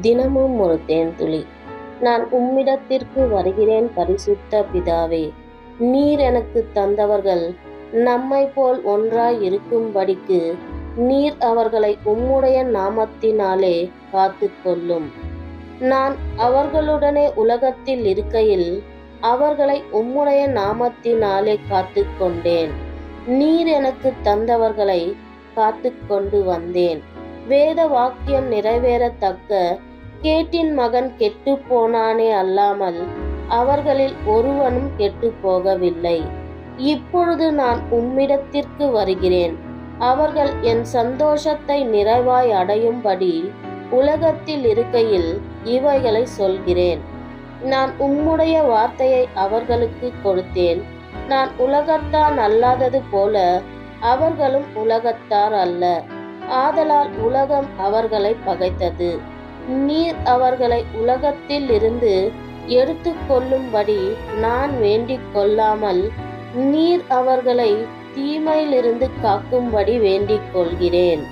தினமும் ஒரு தேன்துளி. நான் உம்மிடத்திற்கு வருகிறேன் பரிசுத்த பிதாவே. நீர் எனக்கு தந்தவர்கள் நம்மை போல் ஒன்றாய் இருக்கும்படிக்கு நீர் அவர்களை உம்முடைய நாமத்தினாலே காத்து கொள்ளும். நான் அவர்களுடனே உலகத்தில் இருக்கையில் அவர்களை உம்முடைய நாமத்தினாலே காத்து கொண்டேன். நீர் எனக்கு தந்தவர்களை காத்து கொண்டு வந்தேன். வேத வாக்கியம் நிறைவேறத்தக்க கேட்டின் மகன் கெட்டு போனானே அல்லாமல் அவர்களில் ஒருவனும் கெட்டு போகவில்லை. இப்பொழுது நான் உம்மிடத்திற்கு வருகிறேன். அவர்கள் என் சந்தோஷத்தை நிறைவாய் அடையும்படி உலகத்தில் இருக்கையில் இவைகளை சொல்கிறேன். நான் உம்முடைய வார்த்தையை அவர்களுக்கு கொடுத்தேன். நான் உலகத்தான் அல்லாதது போல அவர்களும் உலகத்தார் அல்ல. ஆதலால் உலகம் அவர்களை பகைத்தது. நீர் அவர்களை உலகத்தில் இருந்து எடுத்து கொள்ளும்படி நான் வேண்டிக் கொள்ளாமல் நீர் அவர்களை தீமையிலிருந்து காக்கும்படி வேண்டிக் கொள்கிறேன்.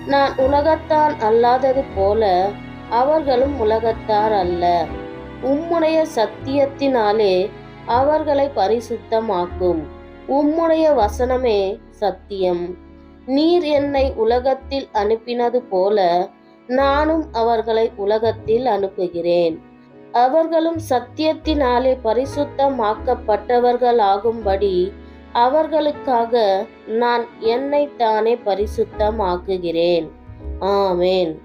நான் உலகத்தான் அல்லாதது போல அவர்களும் உலகத்தார் அல்ல. உம்முடைய சத்தியத்தினாலே அவர்களை பரிசுத்தமாக்கும். உம்முடைய வசனமே சத்தியம். நீர் என்னை உலகத்தில் அனுப்பினது போல நானும் அவர்களை உலகத்தில் அனுப்புகிறேன். அவர்களும் சத்தியத்தினாலே பரிசுத்தமாக்கப்பட்டவர்களாகும்படி அவர்களுக்காக நான் என்னைத்தானே பரிசுத்தமாக்குகிறேன். ஆமென்.